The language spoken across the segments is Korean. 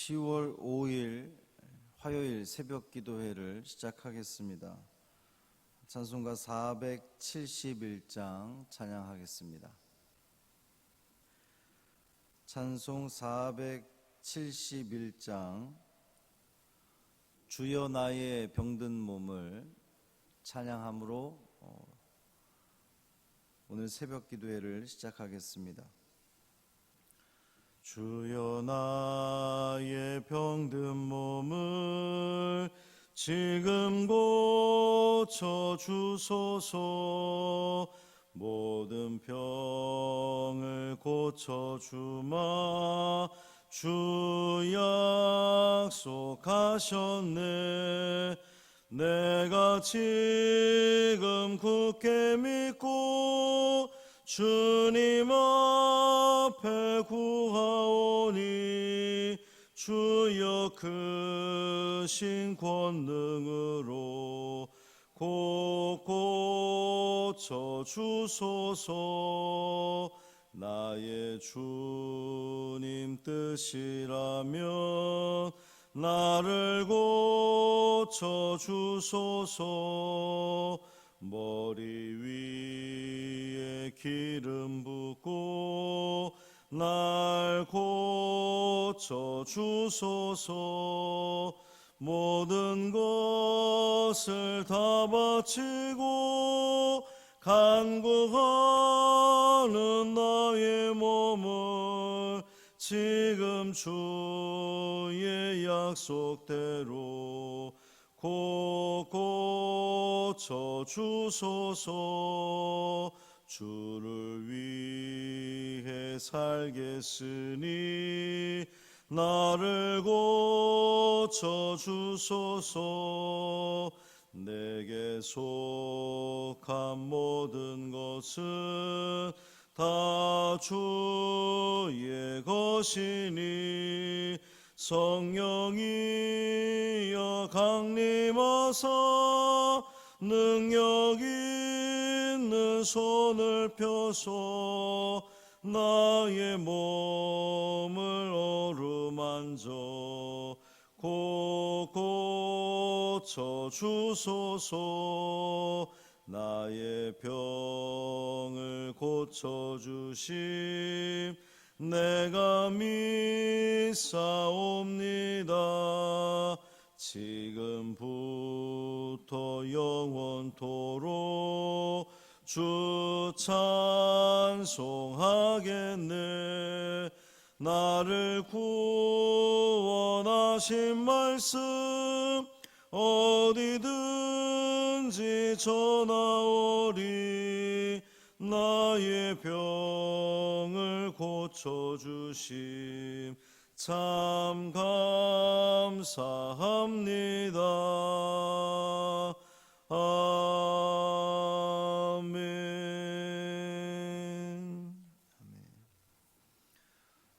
10월 5일 화요일 새벽 기도회를 시작하겠습니다. 찬송가 471장 찬양하겠습니다. 찬송 471장 주여 나의 병든 몸을 찬양함으로 오늘 새벽 기도회를 시작하겠습니다. 주여 나의 병든 몸을 지금 고쳐주소서. 모든 병을 고쳐주마 주 약속하셨네. 내가 지금 굳게 믿고 주님 앞에 구하오니 주여 크신 권능으로 곧 고쳐주소서. 나의 주님 뜻이라면 나를 고쳐주소서. 머리 위에 기름 붓고 날 고쳐주소서. 모든 것을 다 바치고 간구하는 나의 몸을 지금 주의 약속대로 곧 고쳐주소서. 주를 위해 살겠으니 나를 고쳐주소서. 내게 속한 모든 것은 다 주의 것이니 성령이여 강림하사 능력 있는 손을 펴서 나의 몸을 어루만져 곧 고쳐주소서. 나의 병을 고쳐주심 내가 믿사옵니다. 지금부터 영원토록 주 찬송하겠네. 나를 구원하신 말씀 어디든지 전하오리. 나의 병을 고쳐주심 참 감사합니다. 아멘.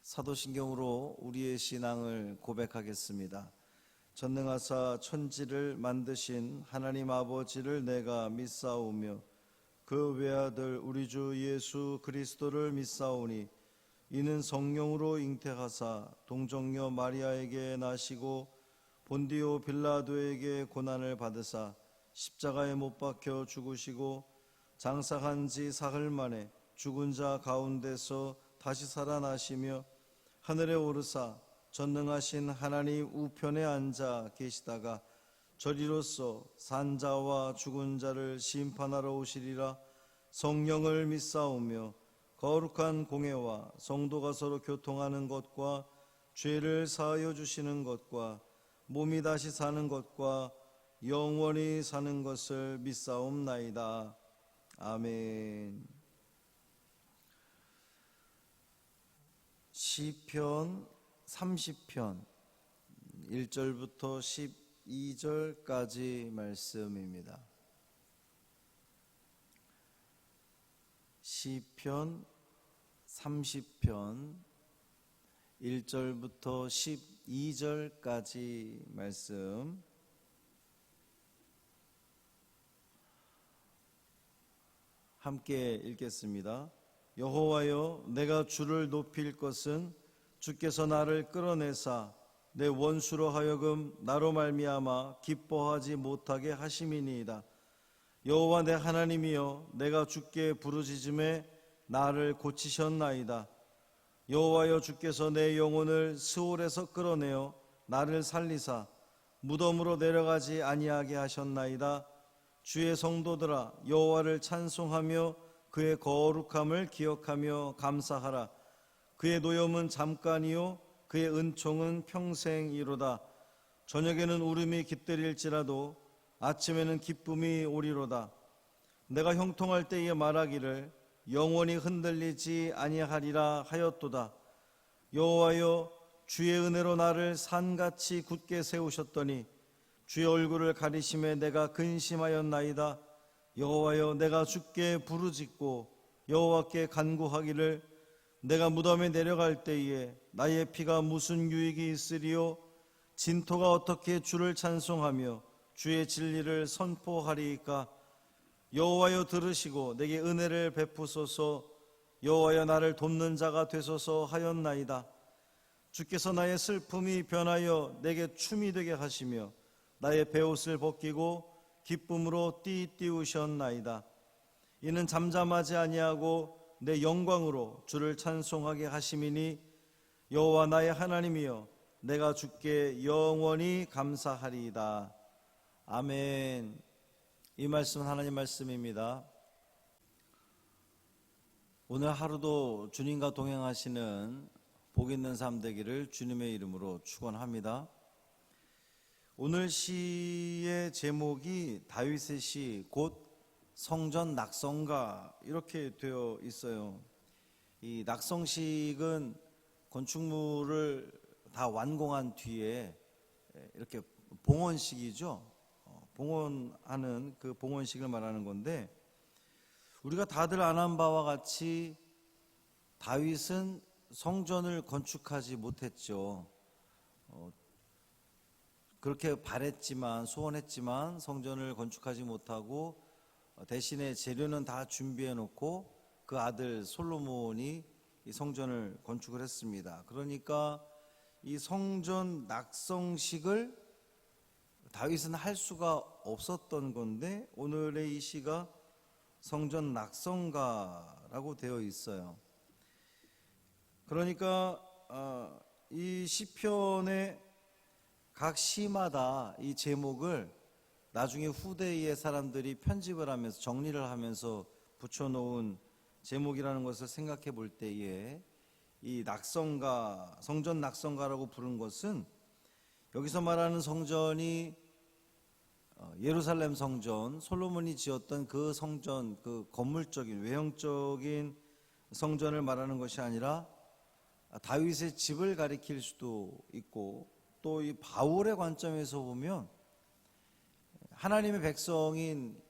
사도신경으로 우리의 신앙을 고백하겠습니다. 전능하사 천지를 만드신 하나님 아버지를 내가 믿사오며 그 외아들 우리 주 예수 그리스도를 믿사오니 이는 성령으로 잉태하사 동정녀 마리아에게 나시고 본디오 빌라도에게 고난을 받으사 십자가에 못 박혀 죽으시고 장사한 지 사흘 만에 죽은 자 가운데서 다시 살아나시며 하늘에 오르사 전능하신 하나님 우편에 앉아 계시다가 저리로서 산자와 죽은 자를 심판하러 오시리라. 성령을 믿사오며 거룩한 공회와 성도가 서로 교통하는 것과 죄를 사하여 주시는 것과 몸이 다시 사는 것과 영원히 사는 것을 믿사옵나이다. 아멘. 시편 30편 1절부터 12절까지 말씀입니다. 시편 30편 1절부터 12절까지 말씀 함께 읽겠습니다. 여호와여, 내가 주를 높일 것은 주께서 나를 끌어내사 내 원수로 하여금 나로 말미암아 기뻐하지 못하게 하심이니이다. 여호와 내 하나님이여, 내가 주께 부르짖음에 나를 고치셨나이다. 여호와여, 주께서 내 영혼을 스올에서 끌어내어 나를 살리사 무덤으로 내려가지 아니하게 하셨나이다. 주의 성도들아, 여호와를 찬송하며 그의 거룩함을 기억하며 감사하라. 그의 노염은 잠깐이요 그의 은총은 평생이로다. 저녁에는 울음이 깃들일지라도 아침에는 기쁨이 오리로다. 내가 형통할 때에 말하기를 영원히 흔들리지 아니하리라 하였도다. 여호와여, 주의 은혜로 나를 산같이 굳게 세우셨더니 주의 얼굴을 가리심에 내가 근심하였나이다. 여호와여, 내가 주께 부르짖고 여호와께 간구하기를 내가 무덤에 내려갈 때에 나의 피가 무슨 유익이 있으리요? 진토가 어떻게 주를 찬송하며 주의 진리를 선포하리이까? 여호와여, 들으시고 내게 은혜를 베푸소서. 여호와여, 나를 돕는 자가 되소서 하였나이다. 주께서 나의 슬픔이 변하여 내게 춤이 되게 하시며 나의 베옷을 벗기고 기쁨으로 띠띠우셨나이다. 이는 잠잠하지 아니하고 내 영광으로 주를 찬송하게 하심이니 여호와 나의 하나님이여, 내가 주께 영원히 감사하리이다. 아멘. 이 말씀은 하나님 말씀입니다. 오늘 하루도 주님과 동행하시는 복 있는 삶 되기를 주님의 이름으로 축원합니다. 오늘 시의 제목이 다윗의 시 곧 성전 낙성가 이렇게 되어 있어요. 이 낙성식은 건축물을 다 완공한 뒤에 이렇게 봉헌식이죠. 봉헌하는 그 봉헌식을 말하는 건데, 우리가 다들 아는 바와 같이 다윗은 성전을 건축하지 못했죠. 그렇게 바랬지만, 소원했지만 성전을 건축하지 못하고 대신에 재료는 다 준비해 놓고 그 아들 솔로몬이 이 성전을 건축을 했습니다. 그러니까 이 성전 낙성식을 다윗은 할 수가 없었던 건데, 오늘의 이 시가 성전 낙성가라고 되어 있어요. 그러니까 이 시편의 각 시마다 이 제목을 나중에 후대의 사람들이 편집을 하면서 정리를 하면서 붙여놓은 제목이라는 것을 생각해 볼 때에 이 낙성가, 성전 낙성가라고 부른 것은 여기서 말하는 성전이 예루살렘 성전, 솔로몬이 지었던 그 성전, 그 건물적인 외형적인 성전을 말하는 것이 아니라 다윗의 집을 가리킬 수도 있고, 또 이 바울의 관점에서 보면 하나님의 백성인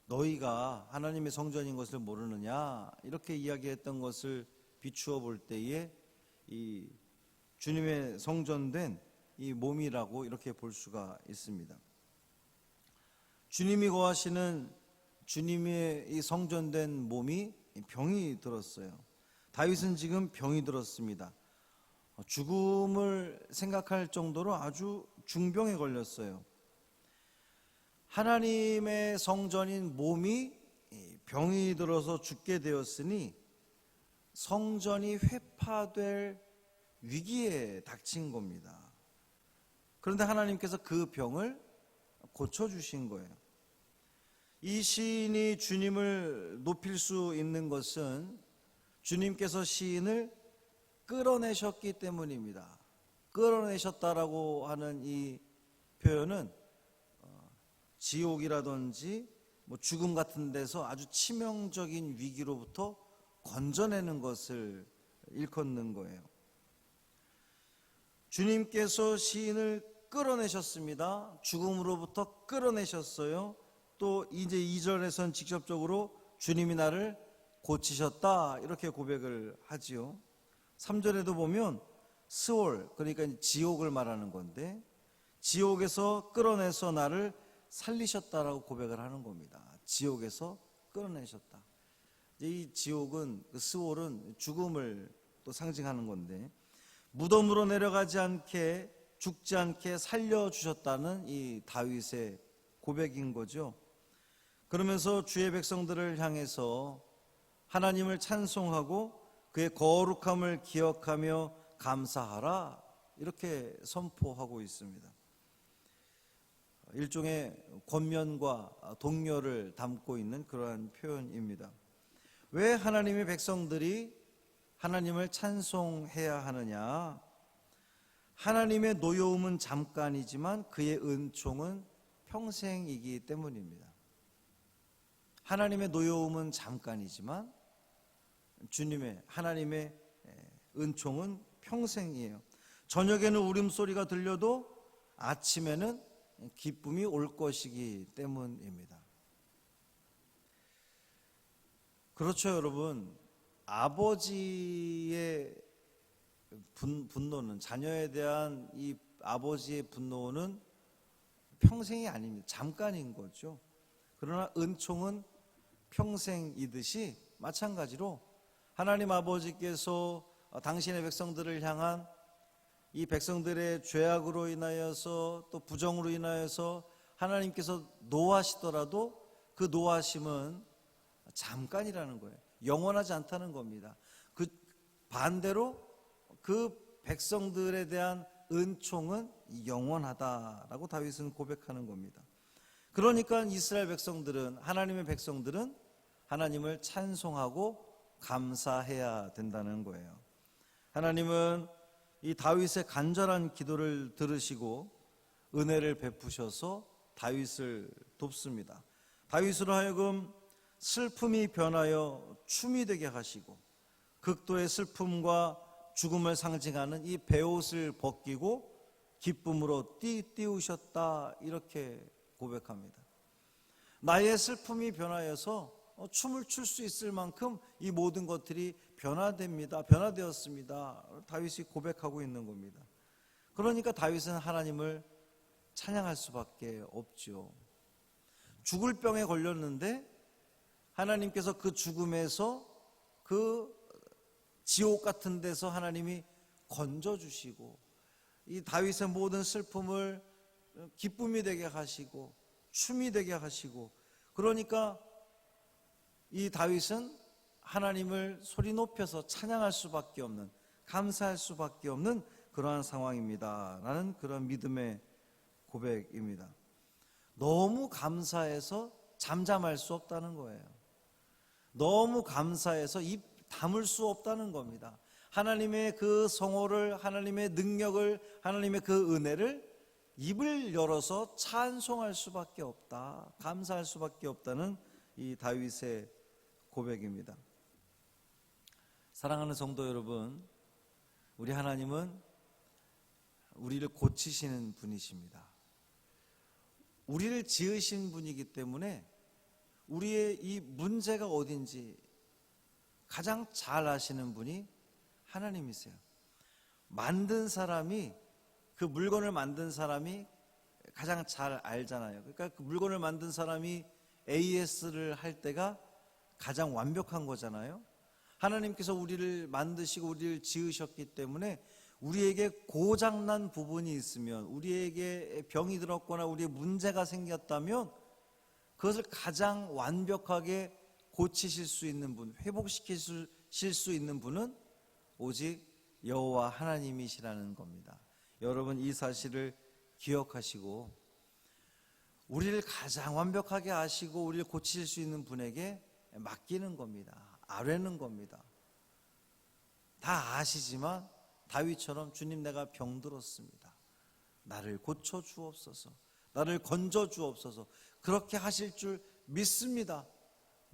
너희가 하나님의 성전인 것을 모르느냐, 이렇게 이야기했던 것을 비추어 볼 때에 이 주님의 성전된 이 몸이라고 이렇게 볼 수가 있습니다. 주님이 거하시는 주님의 이 성전된 몸이 병이 들었어요. 다윗은 지금 병이 들었습니다. 죽음을 생각할 정도로 아주 중병에 걸렸어요. 하나님의 성전인 몸이 병이 들어서 죽게 되었으니 성전이 회파될 위기에 닥친 겁니다. 그런데 하나님께서 그 병을 고쳐주신 거예요. 이 시인이 주님을 높일 수 있는 것은 주님께서 시인을 끌어내셨기 때문입니다. 끌어내셨다라고 하는 이 표현은 지옥이라든지 죽음 같은 데서 아주 치명적인 위기로부터 건져내는 것을 일컫는 거예요. 주님께서 시인을 끌어내셨습니다. 죽음으로부터 끌어내셨어요. 또 이제 2절에선 직접적으로 주님이 나를 고치셨다, 이렇게 고백을 하지요. 3절에도 보면 스올, 그러니까 지옥을 말하는 건데, 지옥에서 끌어내서 나를 살리셨다라고 고백을 하는 겁니다. 지옥에서 끌어내셨다. 이 지옥은, 스올은 죽음을 또 상징하는 건데, 무덤으로 내려가지 않게 죽지 않게 살려주셨다는 이 다윗의 고백인 거죠. 그러면서 주의 백성들을 향해서 하나님을 찬송하고 그의 거룩함을 기억하며 감사하라, 이렇게 선포하고 있습니다. 일종의 권면과 독려를 담고 있는 그러한 표현입니다. 왜 하나님의 백성들이 하나님을 찬송해야 하느냐? 하나님의 노여움은 잠깐이지만 그의 은총은 평생이기 때문입니다. 하나님의 노여움은 잠깐이지만 하나님의 은총은 평생이에요. 저녁에는 울음소리가 들려도 아침에는 기쁨이 올 것이기 때문입니다. 그렇죠, 여러분. 아버지의 분노는, 자녀에 대한 이 아버지의 분노는 평생이 아닙니다. 잠깐인 거죠. 그러나 은총은 평생이듯이 마찬가지로 하나님 아버지께서 당신의 백성들을 향한 이 백성들의 죄악으로 인하여서 또 부정으로 인하여서 하나님께서 노하시더라도 그 노하심은 잠깐이라는 거예요. 영원하지 않다는 겁니다. 그 반대로 그 백성들에 대한 은총은 영원하다라고 다윗은 고백하는 겁니다. 그러니까 이스라엘 백성들은, 하나님의 백성들은 하나님을 찬송하고 감사해야 된다는 거예요. 하나님은 이 다윗의 간절한 기도를 들으시고 은혜를 베푸셔서 다윗을 돕습니다. 다윗으로 하여금 슬픔이 변하여 춤이 되게 하시고 극도의 슬픔과 죽음을 상징하는 이 베옷을 벗기고 기쁨으로 띄우셨다, 이렇게 고백합니다. 나의 슬픔이 변하여서 춤을 출 수 있을 만큼 이 모든 것들이 변화되었습니다. 다윗이 고백하고 있는 겁니다. 그러니까 다윗은 하나님을 찬양할 수밖에 없죠. 죽을 병에 걸렸는데 하나님께서 그 죽음에서, 그 지옥 같은 데서 하나님이 건져주시고 이 다윗의 모든 슬픔을 기쁨이 되게 하시고 춤이 되게 하시고, 그러니까 이 다윗은 하나님을 소리 높여서 찬양할 수밖에 없는, 감사할 수밖에 없는 그러한 상황입니다 라는 그런 믿음의 고백입니다. 너무 감사해서 잠잠할 수 없다는 거예요. 너무 감사해서 입 다물 수 없다는 겁니다. 하나님의 그 성호를, 하나님의 능력을, 하나님의 그 은혜를 입을 열어서 찬송할 수밖에 없다, 감사할 수밖에 없다는 이 다윗의 고백입니다. 사랑하는 성도 여러분, 우리 하나님은 우리를 고치시는 분이십니다. 우리를 지으신 분이기 때문에 우리의 이 문제가 어딘지 가장 잘 아시는 분이 하나님이세요. 만든 사람이, 그 물건을 만든 사람이 가장 잘 알잖아요. 그러니까 그 물건을 만든 사람이 AS를 할 때가 가장 완벽한 거잖아요. 하나님께서 우리를 만드시고 우리를 지으셨기 때문에 우리에게 고장난 부분이 있으면, 우리에게 병이 들었거나 우리의 문제가 생겼다면 그것을 가장 완벽하게 고치실 수 있는 분, 회복시키실 수 있는 분은 오직 여호와 하나님이시라는 겁니다. 여러분, 이 사실을 기억하시고 우리를 가장 완벽하게 아시고 우리를 고치실 수 있는 분에게 맡기는 겁니다. 아뢰는 겁니다. 다 아시지만 다윗처럼 주님, 내가 병들었습니다. 나를 고쳐 주옵소서, 나를 건져 주옵소서, 그렇게 하실 줄 믿습니다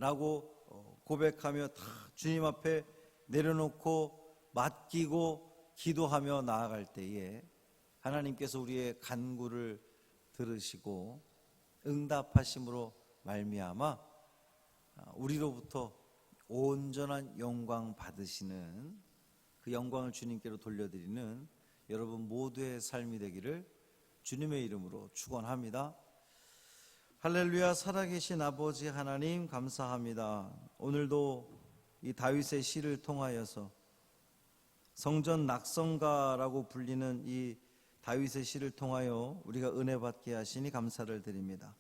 라고 고백하며 다 주님 앞에 내려놓고 맡기고 기도하며 나아갈 때에 하나님께서 우리의 간구를 들으시고 응답하심으로 말미암아 우리로부터 온전한 영광 받으시는, 그 영광을 주님께로 돌려드리는 여러분 모두의 삶이 되기를 주님의 이름으로 축원합니다. 할렐루야. 살아계신 아버지 하나님, 감사합니다. 오늘도 이 다윗의 시를 통하여서 성전 낙성가라고 불리는 이 다윗의 시를 통하여 우리가 은혜 받게 하시니 감사를 드립니다.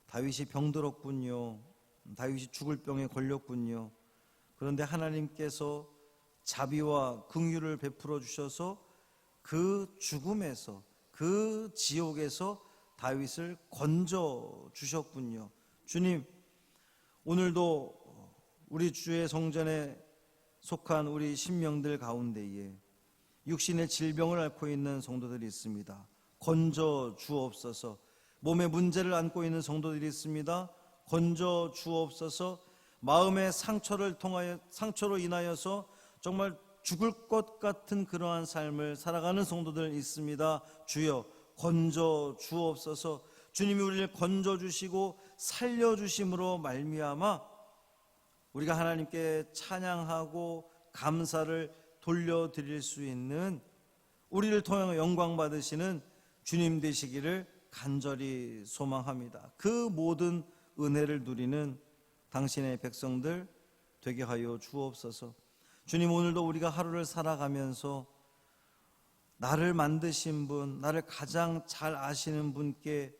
다윗이 병들었군요. 다윗이 죽을 병에 걸렸군요. 그런데 하나님께서 자비와 긍휼을 베풀어 주셔서 그 죽음에서, 그 지옥에서 다윗을 건져 주셨군요. 주님, 오늘도 우리 주의 성전에 속한 우리 신명들 가운데에 육신의 질병을 앓고 있는 성도들이 있습니다. 건져 주옵소서. 몸에 문제를 안고 있는 성도들이 있습니다. 건져 주옵소서. 마음의 상처로 인하여서 정말 죽을 것 같은 그러한 삶을 살아가는 성도들 있습니다. 주여 건져 주옵소서. 주님이 우리를 건져 주시고 살려 주심으로 말미암아 우리가 하나님께 찬양하고 감사를 돌려드릴 수 있는, 우리를 통해 영광 받으시는 주님 되시기를 간절히 소망합니다. 그 모든 은혜를 누리는 당신의 백성들 되게 하여 주옵소서. 주님, 오늘도 우리가 하루를 살아가면서 나를 만드신 분, 나를 가장 잘 아시는 분께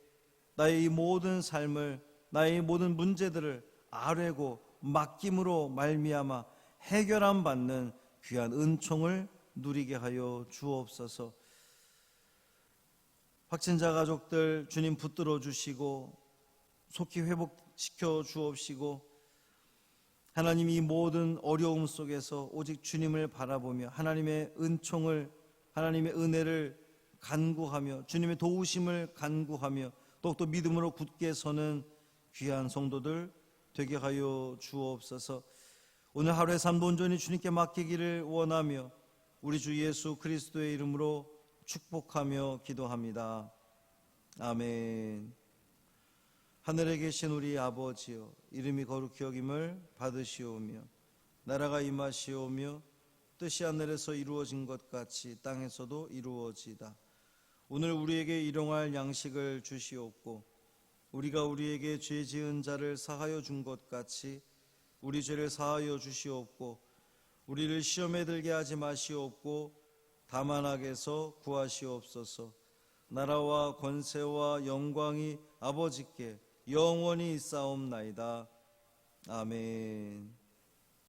나의 이 모든 삶을, 나의 모든 문제들을 아뢰고 맡김으로 말미암아 해결함 받는 귀한 은총을 누리게 하여 주옵소서. 확진자 가족들 주님 붙들어 주시고 속히 회복시켜 주옵시고, 하나님 이 모든 어려움 속에서 오직 주님을 바라보며 하나님의 은총을, 하나님의 은혜를 간구하며 주님의 도우심을 간구하며 또 믿음으로 굳게 서는 귀한 성도들 되게 하여 주옵소서. 오늘 하루의 삶도 온전히 주님께 맡기기를 원하며 우리 주 예수 그리스도의 이름으로 축복하며 기도합니다. 아멘. 하늘에 계신 우리 아버지여, 이름이 거룩히 여김을 받으시오며 나라가 임하시오며 뜻이 하늘에서 이루어진 것 같이 땅에서도 이루어지다. 오늘 우리에게 일용할 양식을 주시옵고 우리가 우리에게 죄 지은 자를 사하여 준 것 같이 우리 죄를 사하여 주시옵고 우리를 시험에 들게 하지 마시옵고 다만 악에서 구하시옵소서. 나라와 권세와 영광이 아버지께 영원히 있사옵나이다. 아멘.